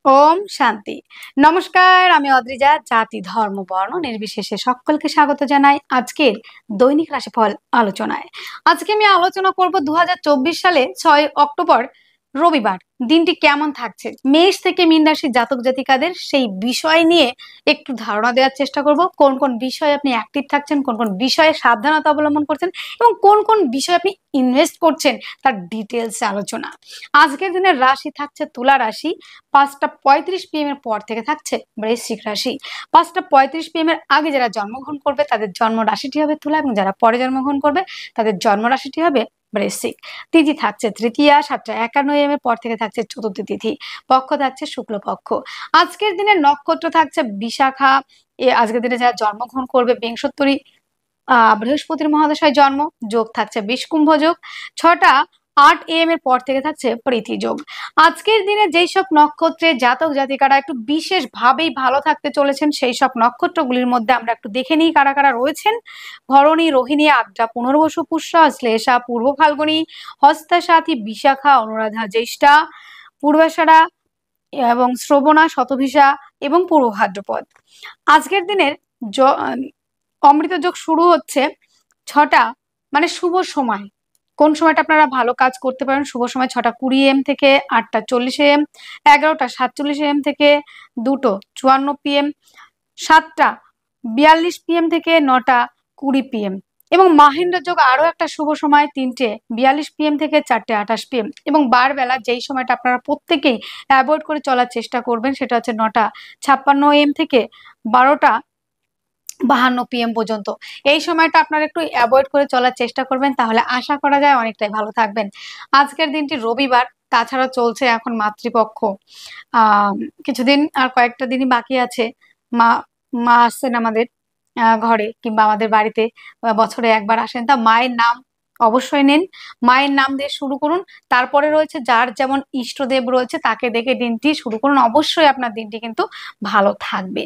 ওম শান্তি। নমস্কার, আমি অদ্রিজা। জাতি, ধর্ম, বর্ণ নির্বিশেষে সকলকে স্বাগত জানাই আজকের দৈনিক রাশিফল আলোচনায়। আজকে আমি আলোচনা করব 2024 সালে 6 অক্টোবর রবিবার দিনটি কেমন থাকছে। মেষ থেকে মীন রাশির জাতক জাতিকাদের সেই বিষয় নিয়ে একটু ধারণা দেওয়ার চেষ্টা করব। কোন কোন বিষয়ে আপনি অ্যাক্টিভ থাকছেন, কোন কোন বিষয়ে সাবধানতা অবলম্বন করছেন এবং কোন কোন বিষয়ে আপনি ইনভেস্ট করছেন তার ডিটেলস আলোচনা। আজকের দিনের রাশি থাকছে তুলা রাশি। 5টা 35 PM এর পর থেকে থাকছে বৃশ্চিক রাশি। 5টা 35 PM এর আগে যারা জন্মগ্রহণ করবে তাদের জন্ম রাশিটি হবে তুলা এবং যারা পরে জন্মগ্রহণ করবে তাদের জন্ম রাশিটি হবে বৃশ্চিক। তিথি থাকছে তৃতীয়া। 7টা 51 AM এর পর থেকে থাকছে চতুর্থী তিথি। পক্ষ থাকছে শুক্লপক্ষ। আজকের দিনের নক্ষত্র থাকছে বিশাখা। আজকের দিনে যারা জন্মগ্রহণ করবে বিংশোত্তরী বৃহস্পতির মহাদশায় জন্ম। যোগ থাকছে বিষকুম্ভ যোগ। 6টা 8 AM এর পর থেকে থাকছে প্রীতি যোগ। আজকের দিনে যেই সব নক্ষত্রে জাতক জাতিকারা একটু বিশেষ ভাবেই ভালো থাকতে চলেছেন সেই সব নক্ষত্রগুলির মধ্যে আমরা একটু দেখে নিই কারা কারা রয়েছেন। ভরণী, রোহিণী, আদ্রা, পুনর্বসু, পুষ্যা, শ্লেষা, পূর্ব ফাল্গুনী, হস্তা, সাথী, বিশাখা, অনুরাধা, জ্যেষ্ঠা, পূর্বাষাঢ়া এবং শ্রবণা, শতভিষা এবং পূর্ব ভাদ্রপদ। আজকের দিনের অমৃত যোগ শুরু হচ্ছে 6টা শুভ সময়। কোন সময়টা আপনারা ভালো কাজ করতে পারেন? শুভ সময় 6টা 20 AM থেকে 8টা 40 AM, 11টা 47 AM থেকে 2টো 54 PM, 7টা 42 PM থেকে 9টা 20 PM এবং মাহেন্দ্র যোগ আরো একটা শুভ সময় 3টে 42 PM থেকে 4টে 28 PM এবং বারবেলা যেই সময়টা আপনারা প্রত্যেকেই অ্যাভয়েড করে চলার চেষ্টা করবেন সেটা হচ্ছে 9টা 56 AM থেকে 12টা 52 PM পর্যন্ত। এই সময়টা আপনারা একটু অ্যাভয়েড করে চলার চেষ্টা করবেন, তাহলে আশা করা যায় অনেকটাই ভালো থাকবেন। আজকের দিনটি রবিবার, তাছাড়া চলছে এখন মাতৃপক্ষ। কিছুদিন আর কয়েকটা দিনই বাকি আছে। মা মা আসছেন আমাদের ঘরে কিংবা আমাদের বাড়িতে, বছরে একবার আসেন। তা মায়ের নাম অবশ্যই নেন, মায়ের নাম দিয়ে শুরু করুন। তারপরে রয়েছে যার যেমন ইষ্টদেব রয়েছে তাকে দেখে দিনটি শুরু করুন। অবশ্যই আপনার দিনটি কিন্তু ভালো থাকবে।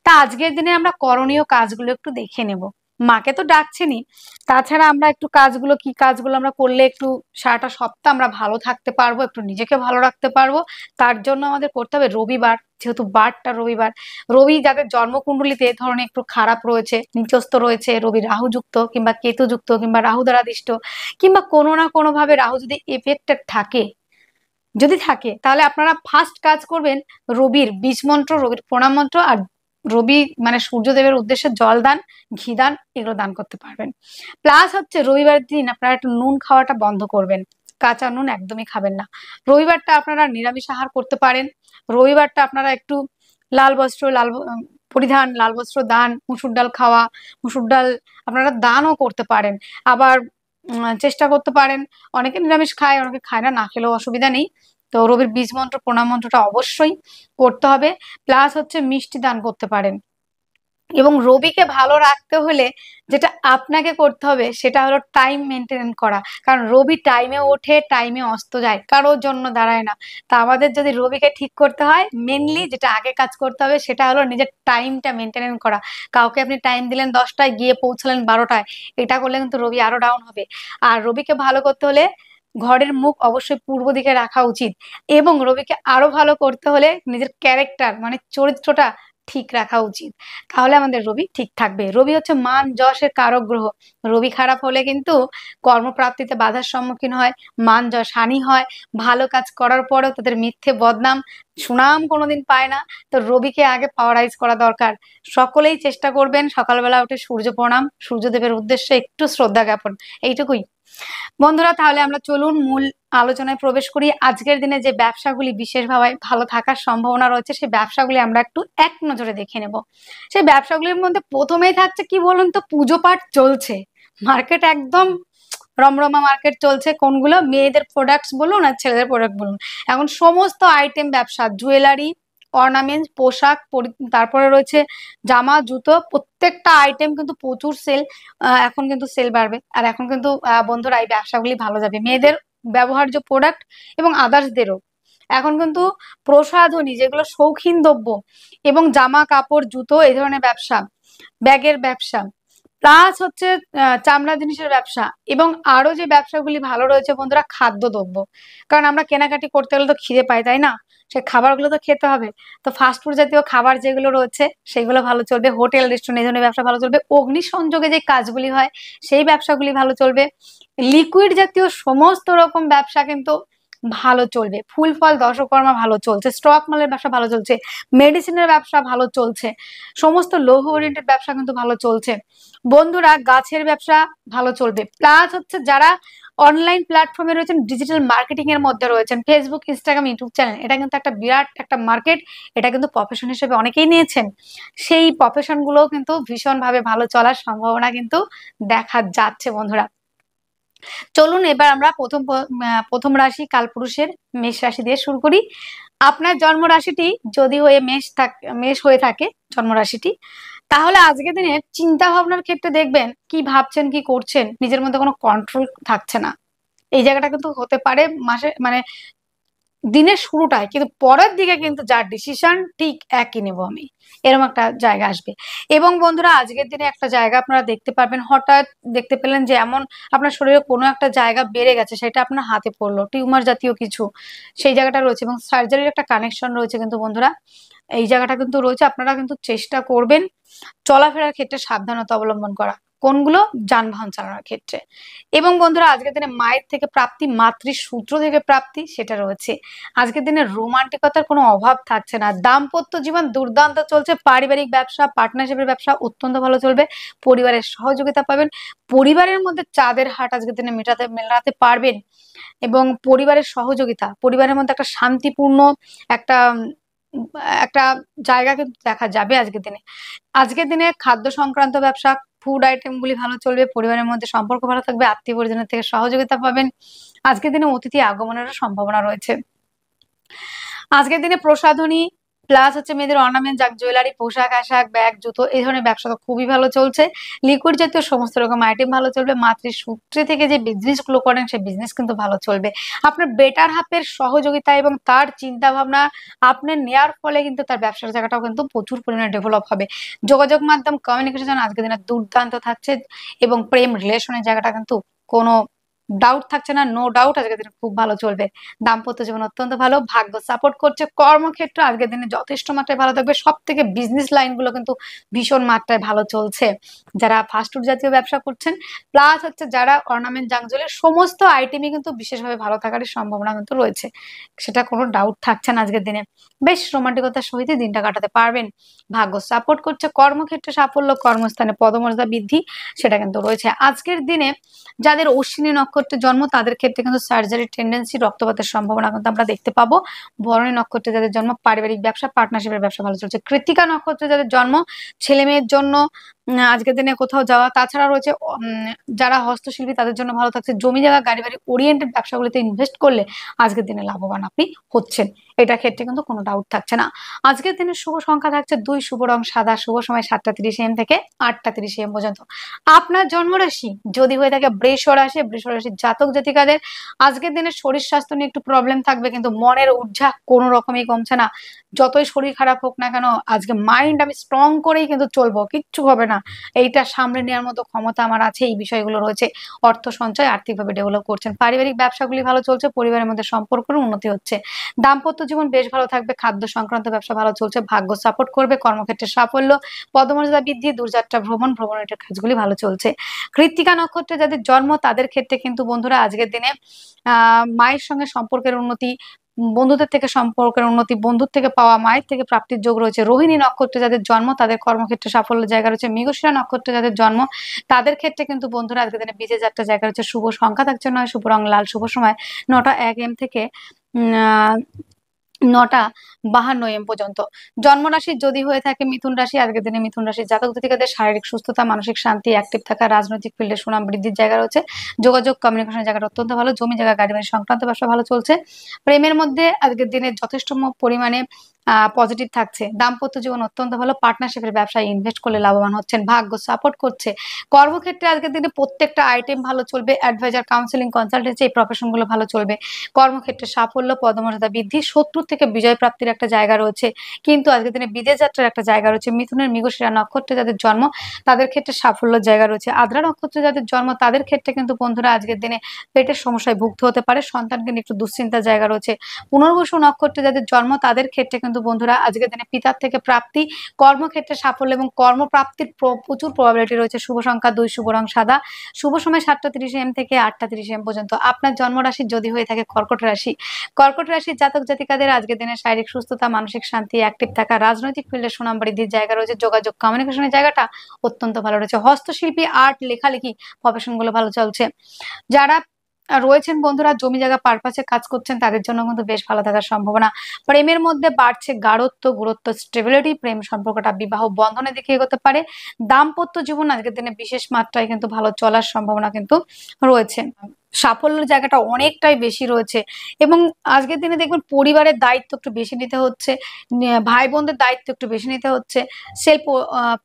তা আজকের দিনে আমরা করণীয় কাজগুলো একটু দেখে নেব। মাকে তো ডাকছেনই, তাছাড়া আমরা একটু কাজগুলো কি কাজগুলো আমরা করলে একটু সারাটা সপ্তাহ আমরা ভালো থাকতে পারবো, একটু নিজেকে ভালো রাখতে পারবো, তার জন্য আমাদের করতে হবে। রবিবার যেহেতু বারটা রবিবার, রবি যাদের জন্মকুণ্ডলিতে এ ধরনের একটু খারাপ রয়েছে, নিচস্থ রয়েছে, রবি রাহু যুক্ত কিংবা কেতু যুক্ত কিংবা রাহু দ্বারা দিষ্ট কিংবা কোনো না কোনো ভাবে রাহু যদি এফেক্টেড থাকে, যদি থাকে তাহলে আপনারা ফার্স্ট কাজ করবেন রবির বীজ মন্ত্র, রবির প্রণাম মন্ত্র আর রবি সূর্যদেবের উদ্দেশ্যে জল দান, ঘি দান, এগুলো দান করতে পারবেন। প্লাস হচ্ছে রবিবারের দিন আপনারা একটু নুন খাওয়াটা বন্ধ করবেন, কাঁচা নুন একদমই খাবেন না। রবিবারটা আপনারা নিরামিষ আহার করতে পারেন। রবিবারটা আপনারা একটু লাল বস্ত্র পরিধান, লাল বস্ত্র দান, মুসুর ডাল খাওয়া, মুসুর ডাল আপনারা দানও করতে পারেন। আবার চেষ্টা করতে পারেন, অনেকে নিরামিষ খায় অনেকে খায় না, না খেলেও অসুবিধা নেই। তো রবির বীজ মন্ত্র প্রণাম মন্ত্রটা অবশ্যই করতে হবে। প্লাস হচ্ছে মিষ্টি দান করতে পারেন। এবং রবিকে ভালো রাখতে হলে যেটা আপনাকে করতে হবে সেটা হলো টাইম মেনটেন করা, কারণ রবি টাইমে ওঠে টাইমে অস্ত যায়, কারোর জন্য দাঁড়ায় না। তা আমাদের যদি রবিকে ঠিক করতে হয়, মেনলি যেটা আগে কাজ করতে হবে সেটা হলো নিজের টাইমটা মেনটেন করা। কাউকে আপনি টাইম দিলেন 10টায়, গিয়ে পৌঁছালেন 12টায়, এটা করলে কিন্তু রবি আরো ডাউন হবে। আর রবিকে ভালো করতে হলে ঘরের মুখ অবশ্যই পূর্ব দিকে রাখা উচিত এবং রবিকে আরো ভালো করতে হলে নিজের ক্যারেক্টার চরিত্রটা ঠিক রাখা উচিত, তাহলে আমাদের রবি ঠিক থাকবে। রবি হচ্ছে মান যশের কারক গ্রহ। রবি খারাপ হলে কিন্তু কর্মপ্রাপ্তিতে বাধার সম্মুখীন হয়, মান যশ হানি হয়, ভালো কাজ করার পরেও তাদের মিথ্যে বদনাম, সুনাম কোনোদিন পায় না। তো রবিকে আগে পাওয়ারাইজ করা দরকার। সকলেই চেষ্টা করবেন সকালবেলা উঠে সূর্য প্রণাম, সূর্যদেবের উদ্দেশ্যে একটু শ্রদ্ধা জ্ঞাপন, এইটুকুই। বন্ধুরা, তাহলে আমরা চলুন মূল আলোচনায় প্রবেশ করি। আজকের দিনে যে ব্যবসাগুলি বিশেষভাবে ভালো থাকার সম্ভাবনা রয়েছে সেই ব্যবসাগুলি আমরা একটু এক নজরে দেখে নেব। সেই ব্যবসাগুলির মধ্যে প্রথমেই থাকছে কি বলুন তো, পুজো পাঠ চলছে, মার্কেট একদম রমরমা মার্কেট চলছে। কোনগুলো? মেয়েদের প্রোডাক্টস বলুন আর ছেলেদের প্রোডাক্ট বলুন, এখন সমস্ত আইটেম ব্যবসা, জুয়েলারি, অর্নামেন্টস, পোশাক, তারপরে রয়েছে জামা, জুতো, প্রত্যেকটা আইটেম কিন্তু প্রচুর সেল। এখন কিন্তু সেল বাড়বে, আর এখন কিন্তু বন্ধুরা এই ব্যবসাগুলি ভালো যাবে। মেয়েদের ব্যবহার্য প্রোডাক্ট এবং আদার্সদেরও এখন কিন্তু প্রসাধনী, যেগুলো শৌখিন দ্রব্য এবং জামা কাপড় জুতো এই ধরনের ব্যবসা, ব্যাগের ব্যবসা, প্লাস হচ্ছে চামড়া জিনিসের ব্যবসা এবং আরো যে ব্যবসাগুলি ভালো রয়েছে বন্ধুরা, খাদ্যদ্রব্য। কারণ আমরা কেনাকাটি করতে গেলে তো খিদে পাই, তাই না? সে খাবারগুলো তো খেতে হবে। তো ফাস্টফুড জাতীয় খাবার যেগুলো রয়েছে সেগুলো ভালো চলবে, হোটেল রেস্টুরেন্ট এই ধরনের ব্যবসা ভালো চলবে, অগ্নিসংযোগে যে কাজগুলি হয় সেই ব্যবসাগুলি ভালো চলবে, লিকুইড জাতীয় সমস্ত রকম ব্যবসা কিন্তু ভালো চলবে, ফুল ফল দশকর্মা ভালো চলছে, স্টক মালের ব্যবসা ভালো চলছে, মেডিসিনের ব্যবসা ভালো চলছে, সমস্ত লৌহ ওরিয়েন্টেড ব্যবসা কিন্তু ভালো চলছে। বন্ধুরা গাছের ব্যবসা ভালো চলবে, প্লাস হচ্ছে যারা অনলাইন প্ল্যাটফর্মে রয়েছেন, ডিজিটাল মার্কেটিং এর মধ্যে রয়েছেন, ফেসবুক, ইনস্টাগ্রাম, ইউটিউব চ্যানেল, এটা কিন্তু একটা বিরাট একটা মার্কেট, এটা কিন্তু প্রফেশন হিসেবে অনেকেই নিয়েছেন। সেই প্রফেশন গুলো কিন্তু ভীষণ ভাবে ভালো চলার সম্ভাবনা কিন্তু দেখা যাচ্ছে বন্ধুরা। চলুন এবার আমরা প্রথম রাশি কালপুরুষের মেষ রাশি দিয়ে শুরু করি। আপনার জন্ম রাশিটি যদি মেষ হয়ে থাকে জন্ম রাশিটি, তাহলে আজকের দিনে চিন্তা ভাবনার ক্ষেত্রে দেখবেন কি ভাবছেন কি করছেন নিজের মধ্যে কোনো কন্ট্রোল থাকছে না। এই জায়গাটা কিন্তু হতে পারে মানে দিনের শুরুটায়, কিন্তু পরের দিকে কিন্তু যার ডিসিশন ঠিক একই নেব আমি, এরকম একটা জায়গা আসবে। এবং বন্ধুরা আজকের দিনে একটা জায়গা আপনারা দেখতে পারবেন, হঠাৎ দেখতে পেলেন যে এমন আপনার শরীরে কোনো একটা জায়গা বেড়ে গেছে, সেটা আপনার হাতে পড়লো, টিউমার জাতীয় কিছু সেই জায়গাটা রয়েছে, এবং সার্জারির একটা কানেকশন রয়েছে কিন্তু বন্ধুরা এই জায়গাটা কিন্তু রয়েছে। আপনারা কিন্তু চেষ্টা করবেন চলাফেরার ক্ষেত্রে সাবধানতা অবলম্বন করা, কোনগুলো, যানবাহন চালানোর ক্ষেত্রে। এবং বন্ধুরা আজকের দিনে মায়ের থেকে প্রাপ্তি, মাতৃসূত্র থেকে প্রাপ্তি সেটা রয়েছে। আজকের দিনে রোমান্টিকতার কোনো অভাব থাকছে না, দাম্পত্য জীবন দুর্দান্ত চলছে, পারিবারিক ব্যবসা, পার্টনারশিপের ব্যবসা অত্যন্ত ভালো চলবে, পরিবারের সহযোগিতা পাবেন, পরিবারের মধ্যে চাঁদের হাট আজকের দিনে মেলাতে পারবেন, এবং পরিবারের সহযোগিতা, পরিবারের মধ্যে একটা শান্তিপূর্ণ একটা একটা জায়গা কিন্তু দেখা যাবে আজকের দিনে। আজকের দিনে খাদ্য সংক্রান্ত ব্যবসা, ফুড আইটেম গুলি ভালো চলবে, পরিবারের মধ্যে সম্পর্ক ভালো থাকবে, আত্মীয় পরিজনের থেকে সহযোগিতা পাবেন, আজকের দিনে অতিথি আগমনেরও সম্ভাবনা রয়েছে। আজকের দিনে প্রসাধনী প্লাস হচ্ছে মেয়েদের অর্নামেন্ট, যাক জুয়েলারি, পোশাক আশাক, ব্যাগ, জুতো এই ধরনের ব্যবসা তো খুবই ভালো চলছে, লিকুইড জাতীয় সমস্ত রকম আইটেম ভালো চলবে, মাতৃসূত্রে থেকে যে বিজনেস গুলো করেন সেই বিজনেস কিন্তু ভালো চলবে। আপনার বেটার হাফের সহযোগিতা এবং তার চিন্তা ভাবনা আপনি নেয়ার ফলে কিন্তু তার ব্যবসার জায়গাটাও কিন্তু প্রচুর পরিমাণে ডেভেলপ হবে। যোগাযোগ মাধ্যম, কমিউনিকেশন আজকের দিনে দুর্দান্ত থাকছে, এবং প্রেম রিলেশনের জায়গাটা কিন্তু কোনো ডাউট থাকছে না, নো ডাউট আজকের দিনে খুব ভালো চলবে। দাম্পত্য জীবন অত্যন্ত ভালো, ভাগ্য সাপোর্ট করছে, কর্মক্ষেত্র আজকের দিনে যথেষ্ট মাত্রায় ভালো থাকবে, সব থেকে বিজনেস লাইন গুলো কিন্তু ভীষণ মাত্রায় ভালো চলছে। যারা ফাস্টফুড জাতীয় ব্যবসা করছেন প্লাস হচ্ছে যারা অর্নামেন্ট, জাংজুয়েলের সমস্ত আইটেমই কিন্তু বিশেষভাবে ভালো থাকার সম্ভাবনা কিন্তু রয়েছে, সেটা কোনো ডাউট থাকছে না। আজকের দিনে বেশ রোমান্টিকতার সহিত দিনটা কাটাতে পারবেন, ভাগ্য সাপোর্ট করছে, কর্মক্ষেত্রে সাফল্য, কর্মস্থানে পদমর্যাদা বৃদ্ধি সেটা কিন্তু রয়েছে। আজকের দিনে যাদের অশ্বিনী নক্ষত্রে জন্ম তাদের ক্ষেত্রে কিন্তু সার্জারির টেন্ডেন্সি, রক্তপাতের সম্ভাবনা কিন্তু আমরা দেখতে পাবো। ভরণী নক্ষত্রে যাদের জন্ম পারিবারিক ব্যবসা, পার্টনারশিপের ব্যবসা ভালো চলছে। কৃত্তিকা নক্ষত্রে যাদের জন্ম ছেলে মেয়ের জন্য আজকের দিনে কোথাও যাওয়া, তাছাড়া রয়েছে যারা হস্তশিল্পী তাদের জন্য ভালো থাকছে, জমি জায়গা গাড়ি বাড়ি ওরিয়েন্টেড ব্যবসাগুলিতে ইনভেস্ট করলে আজকের দিনে লাভবান আপনি হচ্ছেন, এটা ক্ষেত্রে কিন্তু কোনো ডাউট থাকছে না। আজকের দিনের শুভ সংখ্যা থাকছে 2, শুভ রং সাদা, শুভ সময় 7টা 30 AM থেকে 8টা 30 AM পর্যন্ত। আপনার জন্মরাশি যদি হয়ে থাকে বৃষ রাশি, বৃষ রাশির জাতক জাতিকাদের আজকের দিনে শরীর স্বাস্থ্য নিয়ে একটু প্রবলেম থাকবে, কিন্তু মনের উৎসাহ কোনো রকমই কমছে না। যতই শরীর খারাপ হোক না কেন আজকে মাইন্ড আমি স্ট্রং করেই কিন্তু চলবো, কিচ্ছু হবে না, এইটা সামলে নেওয়ার মতো ক্ষমতা আমার আছে, এই বিষয়গুলো রয়েছে। অর্থ সঞ্চয়, আর্থিকভাবে ডেভেলপ করছেন, পারিবারিক ব্যবসাগুলি ভালো চলছে, পরিবারের মধ্যে সম্পর্কের উন্নতি হচ্ছে, দাম্পত্য জীবন বেশ ভালো থাকবে, খাদ্য সংক্রান্ত ব্যবসা ভালো চলছে, ভাগ্য সাপোর্ট করবে, কর্মক্ষেত্রে সাফল্য, পদমর্যাদা বৃদ্ধি, দূরযাত্রা ভ্রমণের কাজগুলি ভালো চলছে। কৃত্তিকা নক্ষত্রে যাদের জন্ম তাদের ক্ষেত্রে কিন্তু বন্ধুরা আজকের দিনে মায়ের সঙ্গে সম্পর্কের উন্নতি, বন্ধুদের থেকে সম্পর্কের উন্নতি, বন্ধুর থেকে পাওয়া, মায়ের থেকে প্রাপ্তির যোগ রয়েছে। রোহিণী নক্ষত্রে যাদের জন্ম তাদের কর্মক্ষেত্রে সাফল্যের জায়গা রয়েছে। মৃগশিরা নক্ষত্রে যাদের জন্ম তাদের ক্ষেত্রে কিন্তু বন্ধুরা আজকের দিনে বিজয় যাত্রা জায়গা রয়েছে। শুভ সংখ্যা থাকছে 9, শুভ রং লাল, শুভ সময় 9টা 1 AM থেকে 9টা 52 AM পর্যন্ত। জন্মরাশি যদি হয়ে থাকে মিথুন রাশি, আজকের দিনে মিথুন রাশির জাতক জাতিকাদের শারীরিক সুস্থতা, মানসিক শান্তি, অ্যাক্টিভ থাকা, রাজনৈতিক ফিল্ডে সুনাম বৃদ্ধির জায়গা রয়েছে, যোগাযোগ কমিউনিকেশনের জায়গাটা অত্যন্ত ভালো, জমি জায়গা গাড়ি বাড়ি সংক্রান্ত ব্যবসা ভালো চলছে, প্রেমের মধ্যে আজকের দিনে যথেষ্ট পরিমাণে পজিটিভ থাকছে, দাম্পত্য জীবন অত্যন্ত ভালো, পার্টনারশিপের ব্যবসায় ইনভেস্ট করলে লাভবান হচ্ছেন, ভাগ্য সাপোর্ট করছে, কর্মক্ষেত্রে আজকের দিনে প্রত্যেকটা আইটেম ভালো চলবে, অ্যাডভাইজার, কাউন্সিলিং, কনসালটেন্সি এই প্রফেশনগুলো ভালো চলবে, কর্মক্ষেত্রে সাফল্য, পদমর্যাদা বৃদ্ধি, শত্রুর থেকে বিজয় প্রাপ্তির একটা জায়গা রয়েছে, কিন্তু আজকের দিনে বিদেশ যাত্রার একটা জায়গা রয়েছে। মিথুনের মৃগশিরা নক্ষত্রে যাদের জন্ম তাদের ক্ষেত্রে সাফল্যের জায়গা রয়েছে। আদ্রা নক্ষত্রে যাদের জন্ম তাদের ক্ষেত্রে কিন্তু বন্ধুরা আজকের দিনে পেটের সমস্যায় ভুগতে হতে পারে, সন্তানকে নিয়ে একটু দুশ্চিন্তার জায়গা রয়েছে। পুনর্বসু নক্ষত্রে যাদের জন্ম তাদের ক্ষেত্রে কিন্তু বন্ধুরা আজকের দিনে পিতার থেকে প্রাপ্তি, কর্মক্ষেত্রে সাফল্য এবং কর্মপ্রাপ্তির প্রচুর প্রবাবিলিটি রয়েছে। শুভ সংখ্যা 2, শুভ রং সাদা, শুভ সময় 7:30 AM থেকে 8:30 AM পর্যন্ত। আপনার জন্মরাশি যদি হয়ে থাকে কর্কট রাশি, কর্কট রাশির জাতক জাতিকাদের আজকের দিনে শারীরিক সুস্থতা, মানসিক শান্তি, অ্যাক্টিভ থাকা, রাজনৈতিক ফিল্ডে সুনাম বৃদ্ধির জায়গা রয়েছে। যোগাযোগ কমিউনিকেশনের জায়গাটা অত্যন্ত ভালো রয়েছে। হস্তশিল্পী, আর্ট, লেখালেখি প্রফেশন গুলো ভালো চলছে। যারা রয়েছেন বন্ধুরা জমি জায়গা পারপাসে কাজ করছেন তাদের জন্য কিন্তু বেশ ভালো থাকার সম্ভাবনা। প্রেমের মধ্যে বাড়ছে গাঢ়ত্ব, গুরুত্ব, স্টেবিলিটি, প্রেম সম্পর্কটা বিবাহ বন্ধনের দিকে এগোতে পারে। দাম্পত্য জীবন আজকের দিনে বিশেষ মাত্রায় কিন্তু ভালো চলার সম্ভাবনা কিন্তু রয়েছে। সাফল্যের জায়গাটা অনেকটাই বেশি রয়েছে এবং আজকের দিনে দেখবেন পরিবারের দায়িত্ব একটু বেশি নিতে হচ্ছে, ভাই বোনদের দায়িত্ব একটু বেশি নিতে হচ্ছে। সেলফ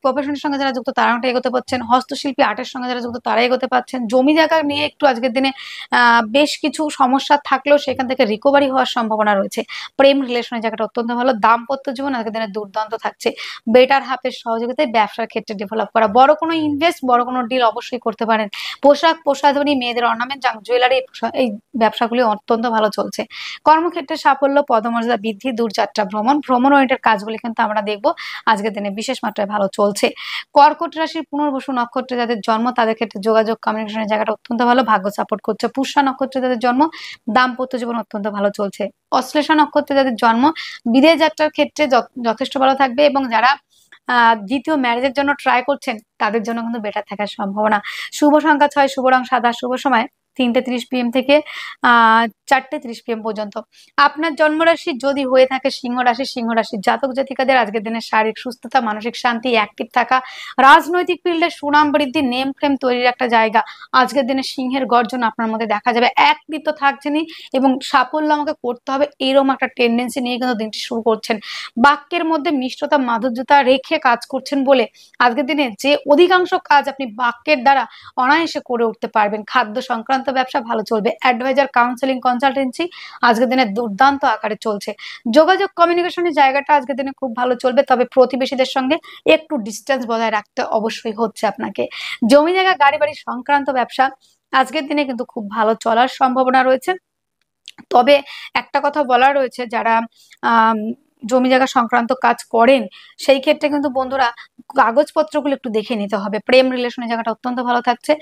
প্রফেশনের সঙ্গে যারা যুক্ত তারা এগোতে পারছেন, হস্তশিল্পী আর্টের সঙ্গে যারা যুক্ত তারা এগোতে পারছেন। জমি জায়গা নিয়ে একটু আজকের দিনে বেশ কিছু সমস্যা থাকলেও সেখান থেকে রিকভারি হওয়ার সম্ভাবনা রয়েছে। প্রেম রিলেশনের জায়গাটা অত্যন্ত ভালো। দাম্পত্য জীবন আজকের দিনে দুর্দান্ত থাকছে। বেটার হাফের সহযোগিতায় ব্যবসার ক্ষেত্রে ডেভেলপ করা, বড় কোনো ইনভেস্ট, বড় কোনো ডিল অবশ্যই করতে পারেন। পোশাক, প্রসাধনী, মেয়েদের অর্নামেন্ট, জুয়েলারি, এই ব্যবসাগুলি অত্যন্ত ভালো চলছে। কর্মক্ষেত্রে সাফল্য, পদমর্যাদা বৃদ্ধি, দূরযাত্রা ভ্রমণ ওরিয়েন্টেড কাজগুলি কিন্তু আমরা দেখবো আজকের দিনে বিশেষ মাত্রায় ভালো চলছে। কর্কট রাশির পুনর্বসু নক্ষত্রে যাদের জন্ম তাদের ক্ষেত্রে যোগাযোগ কমিউনিকেশনের জায়গাটা অত্যন্ত ভালো, ভাগ্য সাপোর্ট করছে। পুষ্যা নক্ষত্রে যাদের জন্ম দাম্পত্য জীবন অত্যন্ত ভালো চলছে। অশ্লেষা নক্ষত্রে যাদের জন্ম বিদেশ যাত্রার ক্ষেত্রে যথেষ্ট ভালো থাকবে এবং যারা দ্বিতীয় ম্যারেজের জন্য ট্রাই করছেন তাদের জন্য কিন্তু বেটার থাকার সম্ভাবনা। শুভ সংখ্যা 6, শুভ রং সাদা, শুভ সময় 3:30 PM থেকে 4:30 PM পর্যন্ত। আপনার জন্মরাশি যদি হয়ে থাকে সিংহ রাশি, সিংহ রাশির জাতক জাতিকাদের আজকের দিনে শারীরিক সুস্থতা, মানসিক শান্তি, অ্যাক্টিভ থাকা, রাজনৈতিক ফিল্ডে সুনাম বৃদ্ধি, নেম ফ্লেম তৈরির একটা জায়গা আজকের দিনে সিংহের গর্জন আপনার মধ্যে দেখা যাবে। একদিত্ব থাকছেনই এবং সাফল্য আমাকে করতে হবে এরকম একটা টেন্ডেন্সি নিয়ে কিন্তু দিনটি শুরু করছেন। বাক্যের মধ্যে মিষ্টতা, মাধুর্যতা রেখে কাজ করছেন বলে আজকের দিনে যে অধিকাংশ কাজ আপনি বাক্যের দ্বারা অনায়াসে করে উঠতে পারবেন। খাদ্য সংক্রান্ত ব্যবসা ভালো চলবে। অ্যাডভাইজার, কাউন্সেলিং, কনসালটেন্সি আজকের দিনে দুর্দান্ত আকারে চলছে। যোগাযোগ কমিউনিকেশনের জায়গাটা আজকের দিনে খুব ভালো চলবে, তবে প্রতিবেশীদের সঙ্গে একটু ডিস্টেন্স বজায় রাখতে অবশ্যই হচ্ছে আপনাকে। জমি জায়গা, গাড়ি বাড়ি সংক্রান্ত ব্যবসা আজকের দিনে কিন্তু খুব ভালো চলার সম্ভাবনা রয়েছে। তবে একটা কথা বলা রয়েছে, যারা আহ জমি জায়গা সংক্রান্ত কাজ করেন সেই ক্ষেত্রে কিন্তু বন্ধুরা কাগজপত্রগুলো একটু দেখে নিতে হবে। প্রেম রিলেশনের জায়গাটা অত্যন্ত ভালো থাকছে।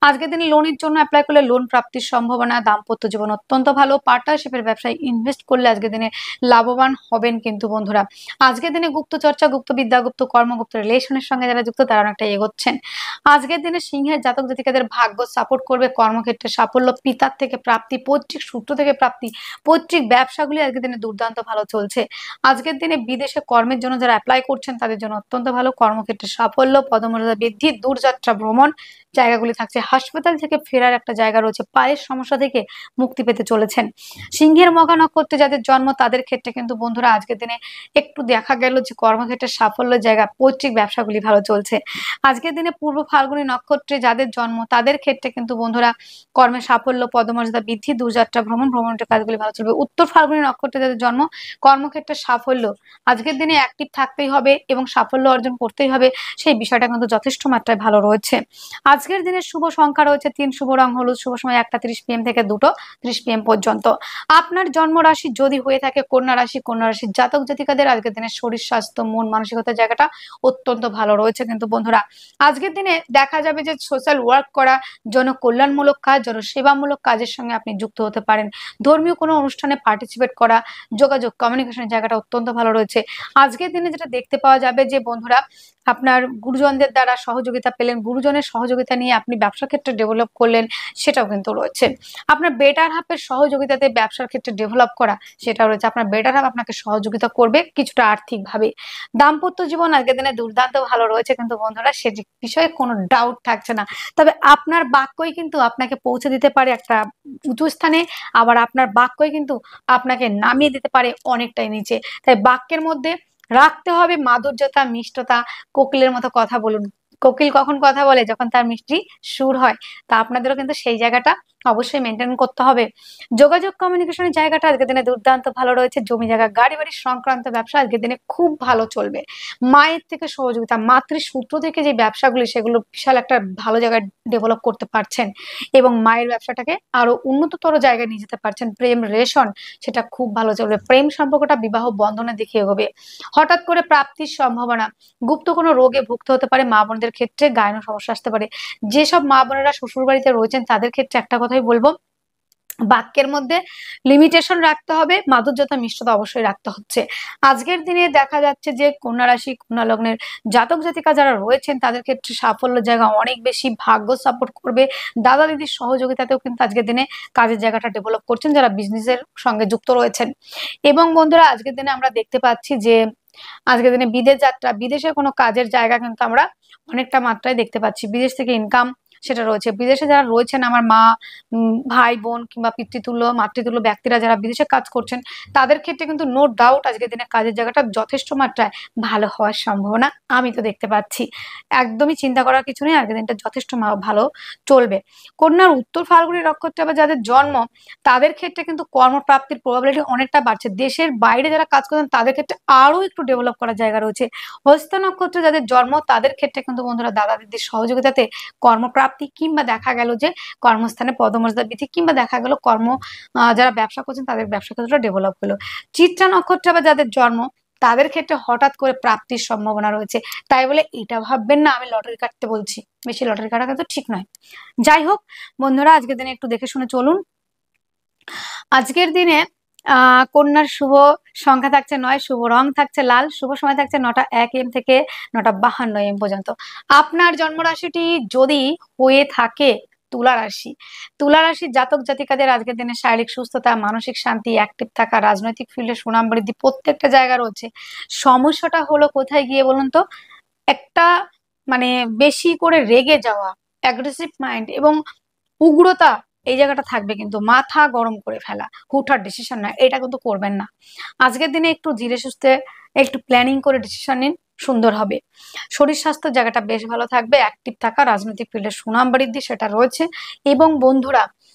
আজকের দিনে লোনের জন্য অ্যাপ্লাই করলে লোন প্রাপ্তির সম্ভাবনা। দাম্পত্য জীবন অত্যন্ত ভালো। পার্টনারশিপের ব্যবসায় ইনভেস্ট করলে আজকের দিনে লাভবান হবেন কিন্তু বন্ধুরা। আজকের দিনে গুপ্ত চর্চা, গুপ্ত বিদ্যা, গুপ্ত কর্ম, গুপ্ত রিলেশনের সঙ্গে যারা যুক্ত তারা অনেকটা এগোচ্ছেন। আজকের দিনে সিংহের জাতক জাতিকাদের ভাগ্য সাপোর্ট করবে। কর্মক্ষেত্রে সাফল্য, পিতার থেকে প্রাপ্তি, পৈতৃক সূত্র থেকে প্রাপ্তি, পৈতৃক ব্যবসাগুলি আজকের দিনে দুর্দান্ত ভালো চলছে। আজকের দিনে বিদেশে কর্মের জন্য যারা অ্যাপ্লাই করছেন তাদের জন্য অত্যন্ত ভালো। কর্মক্ষেত্রে সাফল্য, পদমর্যাদা বৃদ্ধি, দূরযাত্রা ভ্রমণ জায়গাগুলি থাকছে। হাসপাতাল থেকে ফেরার একটা জায়গা রয়েছে। পায়ের সমস্যা থেকে মুক্তি পেতে চলেছেন। সিংহের মঘা নক্ষত্রে যাদের জন্ম তাদের ক্ষেত্রে কিন্তু বন্ধুরা আজকের দিনে একটু দেখা গেল যে কর্মক্ষেত্রে সাফল্যের জায়গা, পৈতৃক ব্যবসাগুলি ভালো চলছে। আজকের দিনে পূর্ব ফাল্গুনী নক্ষত্রে যাদের জন্ম তাদের ক্ষেত্রে কিন্তু বন্ধুরা কর্মে সাফল্য, পদমর্যাদা বৃদ্ধি, দূরযাত্রা ভ্রমণের কাজগুলি ভালো চলবে। উত্তর ফাল্গুনী নক্ষত্রে যাদের জন্ম কর্মক্ষেত্রে সাফল্য, আজকের দিনে অ্যাক্টিভ থাকতেই হবে এবং সাফল্য অর্জন করতেই হবে, সেই বিষয়টা কিন্তু যথেষ্ট মাত্রায় ভালো রয়েছে। আজকের দিনের শুভ সংখ্যা রয়েছে 3, শুভ রং হলুদ, শুভ সময় 1:30 PM থেকে 2:30 PM পর্যন্ত। আপনার জন্ম রাশি যদি হয়ে থাকে কন্যা রাশি, কন্যা রাশির জাতক জাতিকাদের আজকের দিনের শরীর স্বাস্থ্য, মন মানসিকতার জায়গাটা অত্যন্ত ভালো রয়েছে কিন্তু বন্ধুরা। আজকের দিনে দেখা যাবে যে সোশ্যাল ওয়ার্ক করা, জনকল্যাণমূলক কাজ, জনসেবামূলক কাজের সঙ্গে আপনি যুক্ত হতে পারেন। ধর্মীয় কোনো অনুষ্ঠানে পার্টিসিপেট করা, যোগাযোগ কমিউনিকেশনের জায়গাটা অত্যন্ত ভালো রয়েছে। আজকের দিনে যেটা দেখতে পাওয়া যাবে যে বন্ধুরা আপনার গুরুজনদের দ্বারা সহযোগিতা পেলেন, গুরুজনের সহযোগিতা নিয়ে আপনি ব্যবসা ক্ষেত্রে ডেভেলপ করলেন, সেটাও কিন্তু রয়েছে। আপনার বেটার হাফের সহযোগিতাতে ব্যবসার ক্ষেত্রে ডেভেলপ করা, সেটাও রয়েছে। আপনার বেটার হাফ আপনাকে সহযোগিতা করবে কিছুটা আর্থিকভাবে। দাম্পত্য জীবন আজকের দিনে দুর্দান্ত ভালো রয়েছে কিন্তু বন্ধুরা, সে বিষয়ে কোনো ডাউট থাকছে না। তবে আপনার বাক্যই কিন্তু আপনাকে পৌঁছে দিতে পারে একটা উঁচু স্থানে, আবার আপনার বাক্যই কিন্তু আপনাকে নামিয়ে দিতে পারে অনেকটাই নিচে। তাই বাক্যের মধ্যে রাখতে হবে মাধুর্যতা, মিষ্টতা, কোকিলের মতো কথা বলুন, কোকিল কখন কথা বলে? যখন তার মিষ্টি সুর হয়। তা আপনাদেরও কিন্তু সেই জায়গাটা অবশ্যই মেনটেন করতে হবে। যোগাযোগ কমিউনিকেশনের জায়গাটা আজকের দিনে দুর্দান্ত ভালো রয়েছে। জমি জায়গা গাড়ি বাড়ি সংক্রান্ত ব্যবসা আজকের দিনে খুব ভালো চলবে। মায়ের থেকে সহযোগিতা, মাতৃসূত্র থেকে যে ব্যবসাগুলি সেগুলো বিশাল একটা ভালো জায়গায় ডেভেলপ করতে পারছেন এবং মায়ের ব্যবসাটাকে আরো উন্নততর জায়গায় নিয়ে যেতে পারছেন। প্রেম রেশন সেটা খুব ভালো চলবে। প্রেম সম্পর্কটা বিবাহ বন্ধনের দিকে এগোবে। হঠাৎ করে প্রাপ্তির সম্ভাবনা, গুপ্ত কোনো রোগে ভুগতে হতে পারে মা বোনদের ক্ষেত্রে, গায়ন সমস্যা আসতে পারে। যেসব মা বোনেরা শ্বশুর বাড়িতে রয়েছেন তাদের ক্ষেত্রে একটা কথাই বলবো, বাক্যের মধ্যে লিমিটেশন রাখতে হবে, মাধুর্যতা মিষ্টতা অবশ্যই রাখতে হচ্ছে। আজকের দিনে দেখা যাচ্ছে যে কন্যা রাশি কন্যা লগ্নের জাতক জাতিকা যারা রয়েছেন তাদের ক্ষেত্রে সাফল্যের জায়গা অনেক বেশি, ভাগ্য সাপোর্ট করবে। দাদা দিদির সহযোগিতাতেও কিন্তু আজকের দিনে কাজের জায়গাটা ডেভেলপ করছেন যারা বিজনেসের সঙ্গে যুক্ত রয়েছেন। এবং বন্ধুরা আজকের দিনে আমরা দেখতে পাচ্ছি যে আজকের দিনে বিদেশ যাত্রা, বিদেশে কোনো কাজের জায়গা কিন্তু আমরা অনেকটা মাত্রায় দেখতে পাচ্ছি। বিদেশ থেকে ইনকাম সেটা রয়েছে। বিদেশে যারা রয়েছেন আমার মা, ভাই বোন কিংবা পিতৃতুল্য মাতৃতুল্য ব্যক্তিরা যারা বিদেশে কাজ করছেন তাদের ক্ষেত্রে কিন্তু নো ডাউট আজকের দিনে কাজের জায়গাটা যথেষ্ট মাত্রায় ভালো হওয়ার সম্ভাবনা আমি তো দেখতে পাচ্ছি। একদমই চিন্তা করার কিছু নেই, আজকের দিনটা যথেষ্ট ভালো চলবে। কন্যার উত্তর ফাল্গুনী নক্ষত্রে আবার যাদের জন্ম তাদের ক্ষেত্রে কিন্তু কর্মপ্রাপ্তির প্রবাবিলিটি অনেকটা বাড়ছে। দেশের বাইরে যারা কাজ করছেন তাদের ক্ষেত্রে আরো একটু ডেভেলপ করার জায়গা রয়েছে। হস্ত নক্ষত্রে যাদের জন্ম তাদের ক্ষেত্রে কিন্তু বন্ধুরা দাদা দিদির সহযোগিতাতে কর্মপ্রাপ্তি কিংবা দেখা গেল যে কর্মস্থানে পদমর্যাদা বৃদ্ধি কিংবা দেখা গেল যারা ব্যবসা করছেন তাদের ব্যবসা ক্ষেত্রটা ডেভেলপ হলো। চিত্রা নক্ষত্রে আবার যাদের জন্ম তাদের ক্ষেত্রে হঠাৎ করে প্রাপ্তির সম্ভাবনা রয়েছে। তাই বলে এটা ভাববেন না আমি লটারি কাটতে বলছি, বেশি লটারি কাটা কিন্তু ঠিক নয়। যাই হোক বন্ধুরা আজকের দিনে একটু দেখে শুনে চলুন। আজকের দিনে কন্যার শুভ সংখ্যা থাকছে 9, শুভ রং থাকছে লাল, শুভ সময় থাকছে 9টা 1 AM থেকে 9টা 52 AM পর্যন্ত। আপনার জন্মরাশিটি যদি হয়ে থাকে তুলা রাশি, তুলা রাশির জাতক জাতিকাদের আজকের দিনে শারীরিক সুস্থতা, মানসিক শান্তি, অ্যাক্টিভ থাকা, রাজনৈতিক ফিল্ডে সুনাম বৃদ্ধি প্রত্যেকটা জায়গা রয়েছে। সমস্যাটা হলো কোথায় গিয়ে বলুন তো, একটা মানে বেশি করে রেগে যাওয়া, অ্যাগ্রেসিভ মাইন্ড এবং উগ্রতা এই জায়গাটা থাকবে, কিন্তু মাথা গরম করে ফেলা, হুটহাট ডিসিশন না, এটা কিন্তু করবেন না। আজকের দিনে একটু ধীরে সুস্থে একটু প্ল্যানিং করে ডিসিশন নিন, সুন্দর হবে। শরীর স্বাস্থ্যের জায়গাটা বেশ ভালো থাকবে, অ্যাক্টিভ থাকা, রাজনৈতিক ফিল্ডে সুনাম বৃদ্ধি সেটা রয়েছে। এবং বন্ধুরা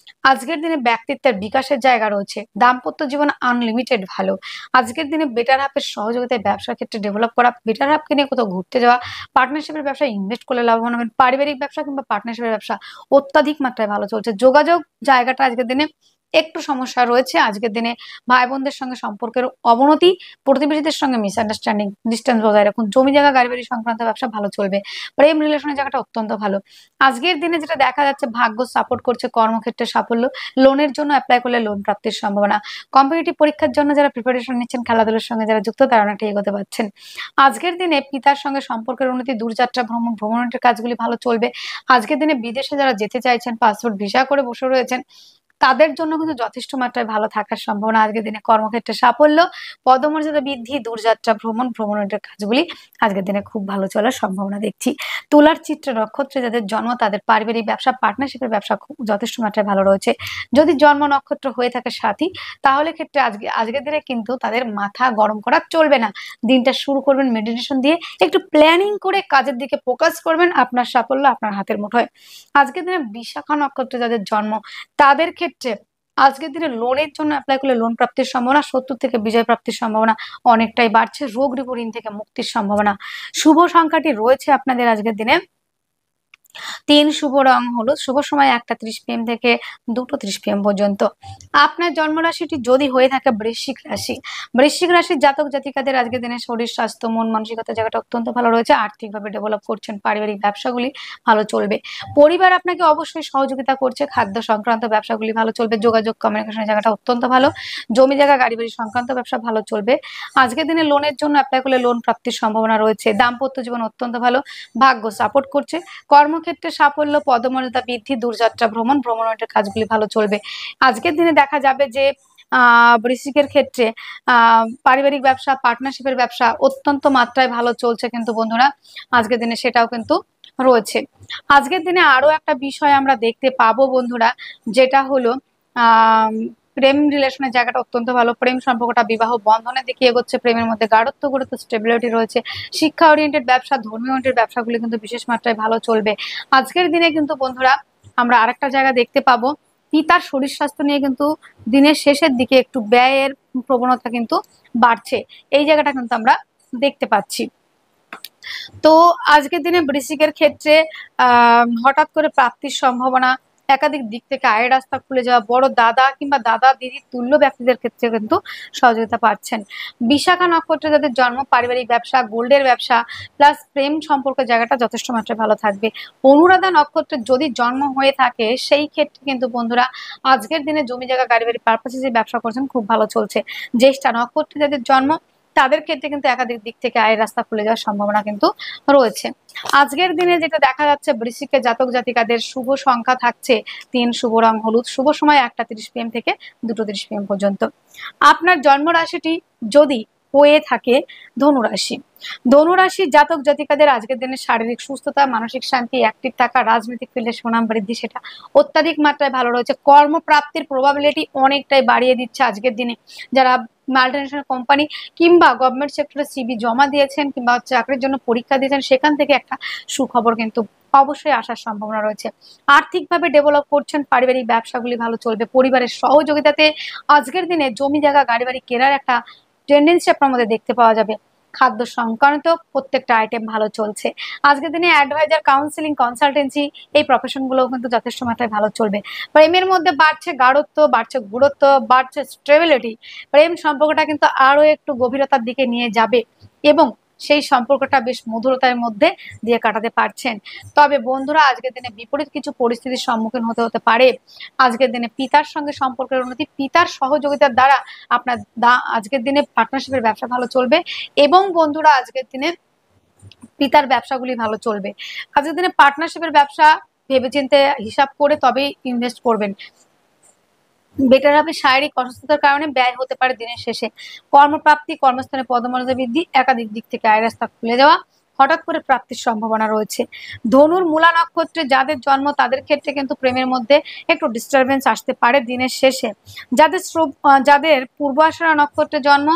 আজকের দিনে ব্যক্তিত্বের বিকাশের জায়গা রয়েছে। দাম্পত্য জীবন আনলিমিটেড ভালো। আজকের দিনে বেটার হাফের সহযোগিতায় ব্যবসার ক্ষেত্রে ডেভেলপ করা, বেটার হাফকে নিয়ে কোথাও ঘুরতে যাওয়া, পার্টনারশিপের ব্যবসায় ইনভেস্ট করলে লাভবান হবেন। পারিবারিক ব্যবসা কিংবা পার্টনারশিপের ব্যবসা অত্যাধিক মাত্রায় ভালো চলছে। যোগাযোগ জায়গাটা আজকের দিনে একটু সমস্যা রয়েছে। আজকের দিনে ভাই বোনদের সঙ্গে সম্পর্কের অবনতি, প্রতিবেশীদের সঙ্গে মিসআন্ডারস্ট্যান্ডিং, ডিস্টেন্স বজায় রাখুন। জমি জায়গা গাড়ি বাড়ি সংক্রান্ত ব্যবসা ভালো চলবে। প্রেম রিলেশনের জায়গাটা অত্যন্ত ভালো। আজকের দিনে যেটা দেখা যাচ্ছে ভাগ্য সাপোর্ট করছে, কর্মক্ষেত্রে সাফল্য, লোনের জন্য অ্যাপ্লাই করলে লোন প্রাপ্তির সম্ভাবনা। কম্পিটিটিভ পরীক্ষার জন্য যারা প্রিপারেশন নিচ্ছেন, খেলাধুলার সঙ্গে যারা যুক্ত তারা অনেকটা এগোতে পারছেন। আজকের দিনে পিতার সঙ্গে সম্পর্কের উন্নতি, দূরযাত্রা ভ্রমণের কাজগুলি ভালো চলবে। আজকের দিনে বিদেশে যারা যেতে চাইছেন, পাসপোর্ট ভিসা করে বসে রয়েছেন তাদের জন্য কিন্তু যথেষ্ট মাত্রায় ভালো থাকার সম্ভাবনা। আজকের দিনে কর্মক্ষেত্রে সাফল্য, পদমর্যাদা বৃদ্ধি, দূরযাত্রা ভ্রমণের কাজগুলি আজকের দিনে খুব ভালো চলার সম্ভাবনা দেখছি। তুলার চিত্র নক্ষত্রে যাদের জন্ম তাদের পারিবারিক ব্যবসা, পার্টনারশিপের ব্যবসা খুব যথেষ্ট মাত্রায় ভালো রয়েছে। যদি জন্ম নক্ষত্র হয়ে থাকে সাথী, তাহলে ক্ষেত্রে আজকের দিনে কিন্তু তাদের মাথা গরম করা চলবে না। দিনটা শুরু করবেন মেডিটেশন দিয়ে, একটু প্ল্যানিং করে কাজের দিকে ফোকাস করবেন, আপনার সাফল্য আপনার হাতের মুঠোয়। আজকের দিনে বিশাখা নক্ষত্রে যাদের জন্ম তাদের ক্ষেত্রে আজকের দিনে লোনের জন্য অ্যাপ্লাই করলে লোন প্রাপ্তির সম্ভাবনা, শত্রু থেকে বিজয় প্রাপ্তির সম্ভাবনা অনেকটাই বাড়ছে। রোগ ঋণ থেকে মুক্তির সম্ভাবনা। শুভ সংখ্যাটি রয়েছে আপনাদের আজকের দিনে 3, শুভ রং হলুদ, শুভ সময় 1টা 30 PM থেকে 2টো 30 PM পর্যন্ত। আপনার জন্মরাশিটি যদি হয়ে থাকে বৃশ্চিক রাশি, বৃশ্চিক রাশির জাতক জাতিকাদের আজকের দিনে শরীর স্বাস্থ্য মন মানসিকতার জায়গাটা অত্যন্ত ভালো রয়েছে। আর্থিকভাবে ডেভেলপ করছেন, পারিবারিক ব্যবসাগুলি ভালো চলবে। পরিবার আপনাকে অবশ্যই সহযোগিতা করছে, খাদ্য সংক্রান্ত ব্যবসাগুলি ভালো চলবে। যোগাযোগ কমিউনিকেশনের জায়গাটা অত্যন্ত ভালো। জমি জায়গা গাড়ি বাড়ি সংক্রান্ত ব্যবসা ভালো চলবে। আজকের দিনে লোনের জন্য অ্যাপ্লাই করলে লোন প্রাপ্তির সম্ভাবনা রয়েছে। দাম্পত্য জীবন অত্যন্ত ভালো, ভাগ্য সাপোর্ট করছে। কর্মক্ষেত্রে সাফল্য, পদমর্যাদা বৃদ্ধি, দূরযাত্রা ভ্রমণের কাজগুলি ভালো চলবে। আজকের দিনে দেখা যাবে যে বৃশ্চিকের ক্ষেত্রে পারিবারিক ব্যবসা, পার্টনারশিপের ব্যবসা অত্যন্ত মাত্রায় ভালো চলছে, কিন্তু বন্ধুরা আজকের দিনে সেটাও কিন্তু রয়েছে। আজকের দিনে আরো একটা বিষয় আমরা দেখতে পাবো বন্ধুরা, যেটা হলো প্রেম রিলেশনের জায়গাটা অত্যন্ত ভালো, প্রেম সম্পর্কটা বিবাহ বন্ধনের দিকে এগোচ্ছে, প্রেমের মধ্যে গাঢ়ত্ব গুরুত্ব স্টেবিলিটি রয়েছে। শিক্ষা ওরিয়েন্টেড ব্যবসা, ধর্মীয় ওরিয়েন্টেড ব্যবসাগুলি কিন্তু বিশেষ মাত্রায় ভালো চলবে। আজকের দিনে কিন্তু বন্ধুরা আমরা আরেকটা জায়গা দেখতে পাবো, পিতার শরীর স্বাস্থ্য নিয়ে কিন্তু দিনের শেষের দিকে একটু ব্যয়ের প্রবণতা কিন্তু বাড়ছে, এই জায়গাটা কিন্তু আমরা দেখতে পাচ্ছি। তো আজকের দিনে বৃশ্চিকের ক্ষেত্রে হঠাৎ করে প্রাপ্তির সম্ভাবনা, একাধিক দিক থেকে আয়ের রাস্তা খুলে যাওয়া, বড় দাদা কিংবা দাদা দিদির তুল্য ব্যক্তিদের ক্ষেত্রে কিন্তু সহযোগিতা পাচ্ছেন। বিশাখা নক্ষত্রে যাদের জন্ম, পারিবারিক ব্যবসা, গোল্ডের ব্যবসা প্লাস প্রেম সম্পর্কের জায়গাটা যথেষ্ট মাত্রায় ভালো থাকবে। অনুরাধা নক্ষত্রে যদি জন্ম হয়ে থাকে সেই ক্ষেত্রে কিন্তু বন্ধুরা আজকের দিনে জমি জায়গা গাড়ি বাড়ি পারপাসে যে ব্যবসা করছেন খুব ভালো চলছে। জ্যেষ্ঠা নক্ষত্রে যাদের জন্ম তাদের ক্ষেত্রে কিন্তু একাধিক দিক থেকে আয়ের রাস্তা খুলে যাওয়ার সম্ভাবনা কিন্তু রয়েছে। আজকের দিনে যেটা দেখা যাচ্ছে, বৃশ্চিকের জাতক জাতিকাদের শুভ সংখ্যা থাকছে 3, শুভ রং হলুদ, শুভ সময় 1টা 30 PM থেকে 2টো 30 PM পর্যন্ত। আপনার জন্ম রাশিটি যদি হয়ে থাকে ধনুরাশি, ধনুরাশির জাতক জাতিকাদের আজকের দিনে শারীরিক সুস্থতা, মানসিক শান্তি, অ্যাক্টিভ থাকা, রাজনৈতিক ফিল্ডে সুনাম বৃদ্ধি সেটা অত্যাধিক মাত্রায় ভালো রয়েছে। কর্মপ্রাপ্তির প্রবাবিলিটি অনেকটাই বাড়িয়ে দিচ্ছে আজকের দিনে। যারা মাল্টিন্যাশনাল কোম্পানি কিংবা গভর্নমেন্ট সেক্টরে সিভি জমা দিয়েছেন কিংবা চাকরির জন্য পরীক্ষা দিয়েছেন, সেখান থেকে একটা সুখবর কিন্তু অবশ্যই আসার সম্ভাবনা রয়েছে। আর্থিকভাবে ডেভেলপ করছেন, পারিবারিক ব্যবসাগুলি ভালো চলবে। পরিবারের সহযোগিতাতে আজকের দিনে জমি জায়গা গাড়ি বাড়ি কেনার একটা টেন্ডেন্সি আপনার মধ্যে দেখতে পাওয়া যাবে। খাদ্য সংক্রান্ত প্রত্যেকটা আইটেম ভালো চলছে। আজকের দিনে অ্যাডভাইজার, কাউন্সিলিং, কনসালটেন্সি এই প্রফেশনগুলো কিন্তু যথেষ্ট মাত্রায় ভালো চলবে। প্রেমের মধ্যে বাড়ছে গাঢ়ত্ব, বাড়ছে গুরুত্ব, বাড়ছে স্টেবিলিটি। প্রেম সম্পর্কটা কিন্তু আরো একটু গভীরতার দিকে নিয়ে যাবে এবং সেই সম্পর্কটা বেশ মধুরতার মধ্যে দিয়ে কাটাতে পারছেন। তবে বন্ধুরা আজকের দিনে বিপরীত কিছু পরিস্থিতির সম্মুখীন হতে পারে। আজকের দিনে পিতার সঙ্গে সম্পর্কের উন্নতি, পিতার সহযোগিতার দ্বারা আপনার আজকের দিনে পার্টনারশিপের ব্যবসা ভালো চলবে এবং বন্ধুরা আজকের দিনে পিতার ব্যবসাগুলি ভালো চলবে। আজকের দিনে পার্টনারশিপের ব্যবসা ভেবেচিন্তে হিসাব করে তবেই ইনভেস্ট করবেন, বেটার হবে। শারীরিক অসুস্থতার কারণে ব্যয় হতে পারে দিনের শেষে। কর্মপ্রাপ্তি, কর্মস্থানে পদমর্যাদা বৃদ্ধি, একাধিক দিক থেকে আয় রাস্তা খুলে যাওয়া, হঠাৎ করে প্রাপ্তির সম্ভাবনা রয়েছে। ধনুর মূলা নক্ষত্রে যাদের জন্ম তাদের ক্ষেত্রে কিন্তু প্রেমের মধ্যে একটু ডিস্টারবেন্স আসতে পারে দিনের শেষে। যাদের পূর্বাষাঢ়া নক্ষত্রে জন্ম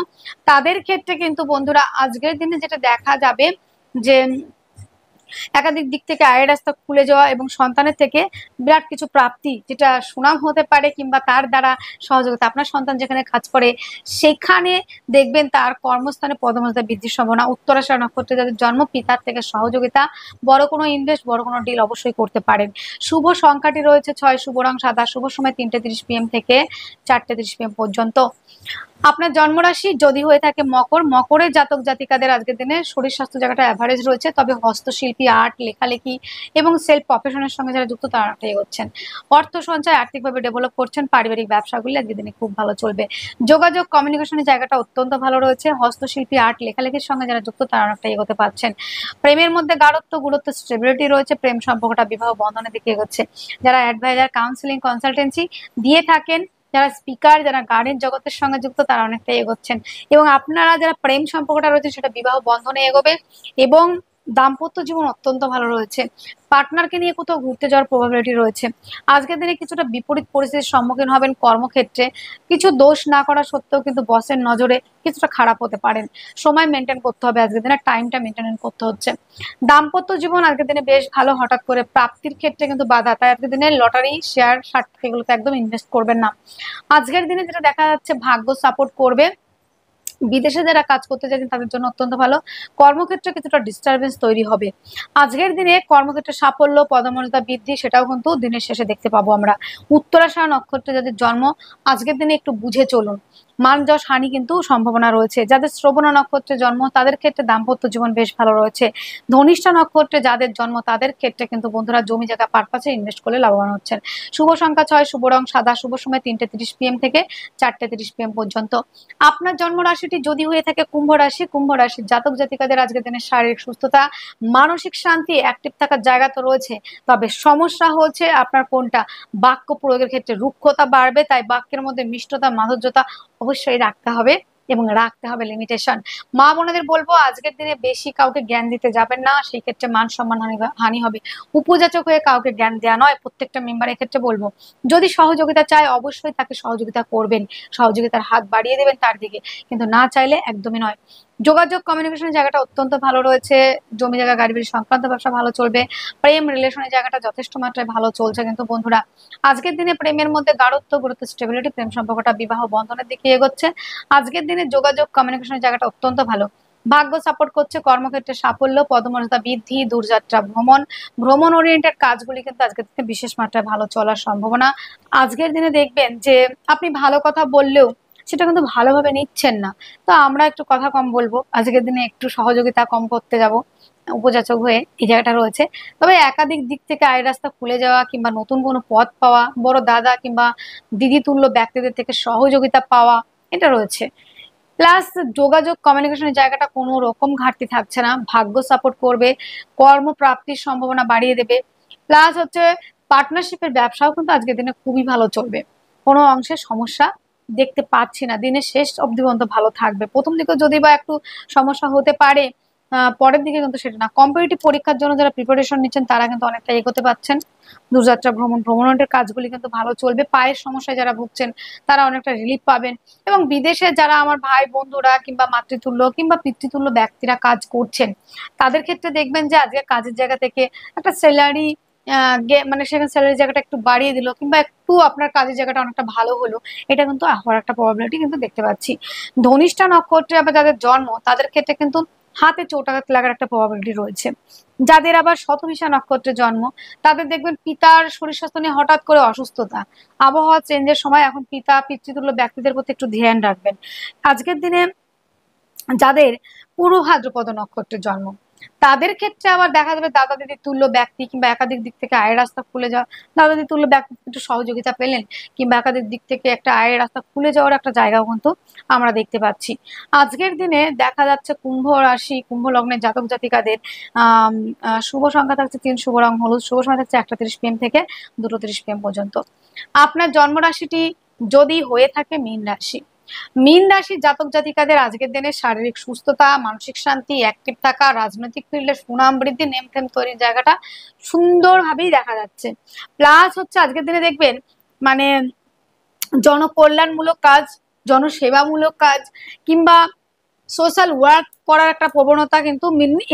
তাদের ক্ষেত্রে কিন্তু বন্ধুরা আজকের দিনে যেটা দেখা যাবে যে একাধিক দিক থেকে আয়ের রাস্তা খুলে যাওয়া এবং সন্তানের থেকে বিরাট কিছু প্রাপ্তি, যেটা সুনাম হতে পারে কিংবা তার দ্বারা সহযোগিতা। আপনার সন্তান যেখানে কাজ করে সেখানে দেখবেন তার কর্মস্থানে পদমর্যাদা বৃদ্ধির সম্ভাবনা। উত্তরাষাঢ়া নক্ষত্রে যাদের জন্ম পিতার থেকে সহযোগিতা, বড় কোনো ইনভেস্ট, বড় কোনো ডিল অবশ্যই করতে পারেন। শুভ সংখ্যাটি রয়েছে 6, শুভ রং সাদা, শুভ সময় 3টে 30 PM থেকে 4টে 30 PM পর্যন্ত। আপনার জন্মরাশি যদি হয়ে থাকে মকর, মকরের জাতক জাতিকাদের আজকের দিনে শরীর স্বাস্থ্য জায়গাটা অ্যাভারেজ রয়েছে, তবে হস্তশিল্পী, আর্ট, লেখালেখি এবং সেলফ প্রফেশনের সঙ্গে যারা যুক্ত তারা এগোচ্ছেন। অর্থ সঞ্চয়, আর্থিকভাবে ডেভেলপ করছেন, পারিবারিক ব্যবসাগুলি আজকের দিনে খুব ভালো চলবে। যোগাযোগ, কমিউনিকেশনের জায়গাটা অত্যন্ত ভালো রয়েছে। হস্তশিল্পী, আর্ট, লেখালেখির সঙ্গে যারা যুক্ত তারা অনেকটা এগোতে পারছেন। প্রেমের মধ্যে গাঢ়ত্ব, গুরুত্ব, স্টেবিলিটি রয়েছে। প্রেম সম্পর্কটা বিবাহ বন্ধনের দিকে এগোচ্ছে। যারা অ্যাডভাইজার, কাউন্সিলিং, কনসালটেন্সি দিয়ে থাকেন, যারা স্পিকার, যারা গানের জগতের সঙ্গে যুক্ত তারা অনেকটাই এগোচ্ছেন এবং আপনারা যারা প্রেম সম্পর্কটা রয়েছে সেটা বিবাহ বন্ধনে এগোবে এবং দাম্পত্য জীবন অত্যন্ত ভালো রয়েছে। পার্টনারকে নিয়ে কোথাও ঘুরতে যাওয়ার প্রবাবিলিটি রয়েছে। আজকের দিনে কিছুটা বিপরীত পরিস্থিতির সম্মুখীন হবেন কর্মক্ষেত্রে। কিছু দোষ না করা সত্ত্বেও কিন্তু বসের নজরে কিছুটা খারাপ হতে পারেন। সময় মেনটেন করতে হবে, আজকের দিনে টাইমটা মেনটেন করতে হচ্ছে। দাম্পত্য জীবন আজকের দিনে বেশ ভালো, হঠাৎ করে প্রাপ্তির ক্ষেত্রে কিন্তু বাধা, তাই আজকের দিনে লটারি, শেয়ার, সার্টিফিকেট এগুলোতে একদম ইনভেস্ট করবেন না। আজকের দিনে যেটা দেখা যাচ্ছে ভাগ্য সাপোর্ট করবে। বিদেশে যারা কাজ করতে চাইছেন তাদের জন্য অত্যন্ত ভালো। কর্মক্ষেত্রে কিছুটা ডিস্টারবেন্স তৈরি হবে। আজকের দিনে কর্মক্ষেত্রে সাফল্য, পদমর্যাদা বৃদ্ধি সেটাও কিন্তু দিনের শেষে দেখতে পাবো আমরা। উত্তরাষাঢ়া নক্ষত্রে যাদের জন্ম আজকের দিনে একটু বুঝে চলুন, মান যশ হানি কিন্তু সম্ভাবনা রয়েছে। যাদের শ্রবণা নক্ষত্রে জন্ম তাদের ক্ষেত্রে দাম্পত্য জীবন বেশ ভালো রয়েছে। ধনিষ্ঠা নক্ষত্রে যাদের জন্ম তাদের ক্ষেত্রে কিন্তু বন্ধুরা জমি জায়গা পারপাসে ইনভেস্ট করলে লাভবান হচ্ছেন। শুভ সংখ্যা 6, শুভ রং সাদা, শুভ সময় 3টে 30 PM থেকে 4টে 30 PM পর্যন্ত। আপনার জন্ম রাশিটি যদি হয়ে থাকে কুম্ভ রাশি, কুম্ভ রাশির জাতক জাতিকাদের আজকের দিনে শারীরিক সুস্থতা, মানসিক শান্তি, অ্যাক্টিভ থাকার জায়গা তো রয়েছে, তবে সমস্যা হচ্ছে আপনার কোনটা, বাক্য প্রয়োগের ক্ষেত্রে রুক্ষতা বাড়বে, তাই বাক্যের মধ্যে মিষ্টতা, মাধুর্যতা অবশ্যই রাখতে হবে এবং রাখতে হবে লিমিটেশন। মা বোনেদের বলবো আজকের দিনে বেশি কাউকে জ্ঞান দিতে যাবেন না, সেই ক্ষেত্রে মান সম্মান হানি হবে। উপযাচক হয়ে কাউকে জ্ঞান দেওয়া নয়, প্রত্যেকটা মেম্বার ক্ষেত্রে বলবো যদি সহযোগিতা চায় অবশ্যই তাকে সহযোগিতা করবেন, সহযোগিতার হাত বাড়িয়ে দেবেন তার দিকে, কিন্তু না চাইলে একদমই নয়। যোগাযোগ কমিউনিকেশনের জায়গাটা অত্যন্ত ভালো রয়েছে, জমি জায়গা গাড়ি বাড়ি সংক্রান্ত ব্যবসা ভালো চলবে, প্রেম রিলেশনের জায়গাটা যথেষ্ট মাত্রায় ভালো চলছে। কিন্তু বন্ধুরা আজকের দিনে প্রেমের মধ্যে গুরুত্ব স্টেবিলিটি, প্রেম সম্পর্কটা বিবাহ বন্ধনের দিকে এগোচ্ছে। আজকের দিনে যোগাযোগ কমিউনিকেশনের জায়গাটা অত্যন্ত ভালো, ভাগ্য সাপোর্ট করছে, কর্মক্ষেত্রে সাফল্য, পদমর্যাদা বৃদ্ধি, দূরযাত্রা ভ্রমণ, ভ্রমণ ওরিয়েন্টেড কাজগুলি কিন্তু আজকের দিনে বিশেষ মাত্রায় ভালো চলার সম্ভাবনা। আজকের দিনে দেখবেন যে আপনি ভালো কথা বললেও সেটা কিন্তু ভালোভাবে নিচ্ছেন না, তো আমরা একটু কথা কম বলবো, আজকের দিনে একটু সহযোগিতা কম করতে যাব উপযাচক হয়ে, এই জায়গাটা রয়েছে। তবে একাধিক দিক থেকে আয় রাস্তা খুলে যাওয়া কিংবা নতুন কোনো পথ পাওয়া, বড় দাদা কিংবা দিদি তুল্য ব্যক্তিদের থেকে সহযোগিতা পাওয়া, এটা রয়েছে। প্লাস যোগাযোগ কমিউনিকেশনের জায়গাটা কোনো রকম ঘাটতি থাকছে না, ভাগ্য সাপোর্ট করবে, কর্মপ্রাপ্তির সম্ভাবনা বাড়িয়ে দেবে। প্লাস হচ্ছে পার্টনারশিপের ব্যবসাও কিন্তু আজকের দিনে খুবই ভালো চলবে, কোনো অংশে সমস্যা দেখতে পাচ্ছি না, দিনের শেষ অবধি পর্যন্ত ভালো থাকবে। প্রথম দিকে যদি বা একটু সমস্যা হতে পারে, পরের দিকে কিন্তু সেটা না। কম্পিটিটিভ পরীক্ষার জন্য যারা প্রিপারেশন নিচ্ছেন তারা কিন্তু অনেকটা এগোতে পাচ্ছেন। দূরযাত্রা ভ্রমণের কাজগুলি কিন্তু ভালো চলবে। পায়ের সমস্যায় যারা ভুগছেন তারা অনেকটা রিলিফ পাবেন। এবং বিদেশে যারা আমার ভাই বন্ধুরা কিংবা মাতৃতুল্য কিংবা পিতৃতুল্য ব্যক্তিরা কাজ করছেন, তাদের ক্ষেত্রে দেখবেন যে আজকে কাজের জায়গা থেকে একটা স্যালারি, মানে সেখানে স্যালারি জায়গাটা একটু বাড়িয়ে দিল কিংবা একটু আপনার কাজের জায়গাটা অনেকটা ভালো হলো, এটা কিন্তু হওয়ার একটা প্রবাবিলিটি কিন্তু দেখতে পাচ্ছি। ধনিষ্ঠা নক্ষত্রে আবার যাদের জন্ম তাদের ক্ষেত্রে কিন্তু হাতে চোটাঘাত লাগার একটা প্রবাবিলিটি রয়েছে। যাদের আবার শতভিষা নক্ষত্রে জন্ম তাদের দেখবেন পিতার শরীর স্বাস্থ্য নিয়ে হঠাৎ করে অসুস্থতা, আবহাওয়া চেঞ্জের সময় এখন পিতা পিতৃতুল্য ব্যক্তিদের প্রতি একটু ধ্যান রাখবেন। আজকের দিনে যাদের পূর্ব ভাদ্রপদ নক্ষত্রের জন্ম তাদের ক্ষেত্রে আবার দেখা যাবে দাদা দিদি তুল্য ব্যক্তি কিংবা একাধিক দিক থেকে আয়ের রাস্তা খুলে যাওয়া, দাদা দিদি তুল্য ব্যক্তি একটু সহযোগিতা পেলেন কিংবা একাধিক দিক থেকে একটা আয়ের রাস্তা খুলে যাওয়ার একটা জায়গাও কিন্তু আমরা দেখতে পাচ্ছি। আজকের দিনে দেখা যাচ্ছে কুম্ভ রাশি কুম্ভ লগ্নের জাতক জাতিকাদের শুভ সংখ্যা থাকছে 3, শুভ রং হলুদ, শুভ সময় থাকছে 1:30 PM থেকে 2:30 PM পর্যন্ত। আপনার জন্ম রাশিটি যদি হয়ে থাকে মীন রাশি, মীন রাশির জাতক জাতিকাদের আজকের দিনে শারীরিক সুস্থতা, মানসিক শান্তি, অ্যাক্টিভ থাকা, রাজনৈতিক ফিল্ডে সুনাম বৃদ্ধি, নেম ফেম তৈরির জায়গাটা সুন্দরভাবেই দেখা যাচ্ছে। প্লাস হচ্ছে আজকের দিনে দেখবেন মানে জনকল্যাণমূলক কাজ, জনসেবামূলক কাজ কিংবা সোশ্যাল ওয়ার্ক করার একটা প্রবণতা কিন্তু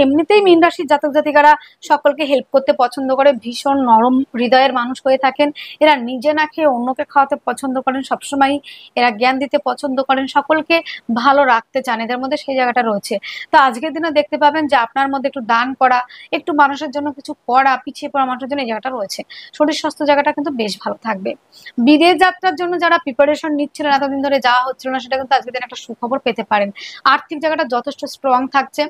এমনিতেই মীন রাশির জাতক জাতিকারা সকলকে হেল্প করতে পছন্দ করে, ভীষণ নরম হৃদয়ের মানুষ হয়ে থাকেন। এরা নিজে না খেয়ে অন্যকে খাওয়াতে পছন্দ করেন, সবসময় এরা জ্ঞান দিতে পছন্দ করেন, সকলকে ভালো রাখতে চান, এদের মধ্যে সেই জায়গাটা রয়েছে। তো আজকের দিনে দেখতে পাবেন যে আপনার মধ্যে একটু দান করা, একটু মানুষের জন্য কিছু করা, পিছিয়ে পড়া মানুষের জন্য এই জায়গাটা রয়েছে। শরীর স্বাস্থ্য জায়গাটা কিন্তু বেশ ভালো থাকবে। বিদেশ যাত্রার জন্য যারা প্রিপারেশন নিচ্ছিলেন, এতদিন ধরে যাওয়া হচ্ছিল না, সেটা কিন্তু আজকের দিনে একটা সুখবর পেতে পারেন। আর্থিক জায়গাটা যথেষ্ট স্ট্রং থাকছে,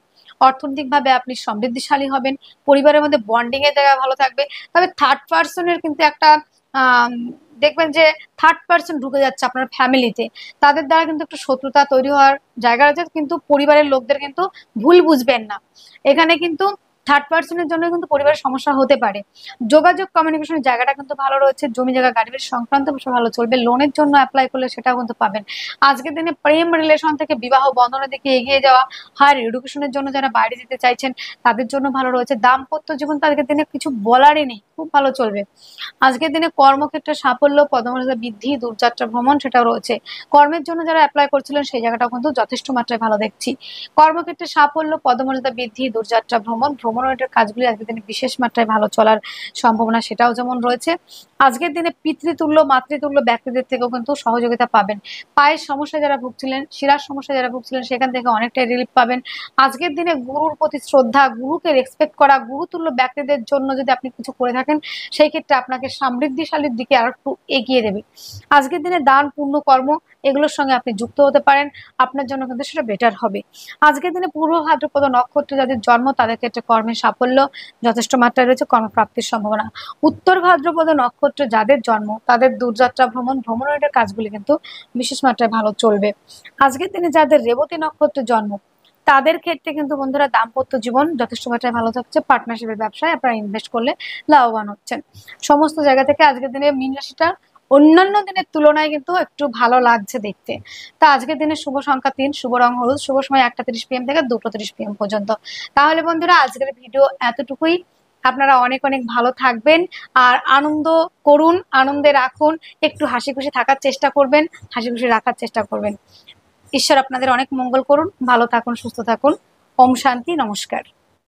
অর্থনৈতিকভাবে আপনি সমৃদ্ধিশালী হবেন, পরিবারের মধ্যে বন্ডিং এর জায়গা ভালো থাকবে। তবে থার্ড পার্সনের কিন্তু একটা দেখবেন যে থার্ড পার্সন ঢুকে যাচ্ছে আপনার ফ্যামিলিতে, তাদের দ্বারা কিন্তু একটু শত্রুতা তৈরি হওয়ার জায়গা আছে, কিন্তু পরিবারের লোকদের কিন্তু ভুল বুঝবেন না, এখানে কিন্তু থার্ড পার্সনের জন্য কিন্তু পরিবারের সমস্যা হতে পারে। যোগাযোগ কমিউনিকেশনের জায়গাটা কিন্তু ভালো রয়েছে, জমি জায়গা গাড়ি বাড়ি সংক্রান্ত বিষয় ভালো চলবে, লোনের জন্য অ্যাপ্লাই করলে সেটাও কিন্তু পাবেন। আজকের দিনে প্রেম রিলেশন থেকে বিবাহ বন্ধনের দিকে এগিয়ে যাওয়া, হায়ার এডুকেশনের জন্য যারা বাইরে যেতে চাইছেন তাদের জন্য ভালো রয়েছে। দাম্পত্য জীবন তো আজকের দিনে কিছু বলারই নেই, খুব ভালো চলবে। আজকের দিনে কর্মক্ষেত্রে সাফল্য, পদমর্যাদা বৃদ্ধি, দূরযাত্রা ভ্রমণ সেটাও রয়েছে। কর্মের জন্য যারা অ্যাপ্লাই করছিলেন সেই জায়গাটাও কিন্তু যথেষ্ট মাত্রায় ভালো দেখছি। কর্মক্ষেত্রে সাফল্য, পদমর্যাদা বৃদ্ধি, দূরযাত্রা ভ্রমণ, ভ্রমণের কাজগুলি আজকের দিনে বিশেষ মাত্রায় ভালো চলার সম্ভাবনা সেটাও যেমন রয়েছে। আজকের দিনে পিতৃতুল্য মাতৃতুল্য ব্যক্তিদের থেকেও কিন্তু সহযোগিতা পাবেন। পায়ের সমস্যা যারা ভুগছিলেন, শিরার সমস্যা যারা ভুগছিলেন সেখান থেকে অনেকটাই রিলিফ পাবেন। আজকের দিনে গুরুর প্রতি শ্রদ্ধা, গুরুকে রেসপেক্ট করা, গুরুতুল্য ব্যক্তিদের জন্য যদি আপনি কিছু করে থাকেন সেই ক্ষেত্রে আপনাকে সমৃদ্ধিশালীর দিকে আর একটু এগিয়ে দেবে। আজকের দিনে দান পুণ্য কর্ম এগুলোর সঙ্গে আপনি যুক্ত হতে পারেন, আপনার জন্য কিন্তু সেটা বেটার হবে। আজকের দিনে পূর্ব ভাদ্রপদ নক্ষত্রে যাদের জন্ম তাদের ক্ষেত্রে কর্মের সাফল্য যথেষ্ট মাত্রায় রয়েছে, কর্মপ্রাপ্তির সম্ভাবনা। উত্তর ভাদ্রপদ নক্ষত্রে যাদের জন্ম তাদের দূরযাত্রা ভ্রমণের কাজগুলি কিন্তু বিশেষ মাত্রায় ভালো চলবে। আজকের দিনে যাদের রেবতী নক্ষত্রে জন্ম তাদের ক্ষেত্রে কিন্তু বন্ধুরা দাম্পত্য জীবন যথেষ্ট মাত্রায় ভালো থাকছে, পার্টনারশিপের ব্যবসায় আপনারা ইনভেস্ট করলে লাভবান হচ্ছেন। সমস্ত জায়গা থেকে আজকের দিনে মীন রাশিটা অন্যান্য দিনের তুলনায় কিন্তু একটু ভালো লাগছে দেখতে। তা আজকের দিনের শুভ সংখ্যা ৩, শুভ রং হলুদ, শুভ সময় ১টা ৩০ PM থেকে ২টো ৩০ PM পর্যন্ত। তাহলে বন্ধুরা আজকের ভিডিও এতটুকুই। আপনারা অনেক অনেক ভালো থাকবেন আর আনন্দ করুন, আনন্দে রাখুন, একটু হাসি খুশি থাকার চেষ্টা করবেন, হাসি খুশি রাখার চেষ্টা করবেন। ঈশ্বর আপনাদের অনেক মঙ্গল করুন, ভালো থাকুন, সুস্থ থাকুন। ওম শান্তি, নমস্কার।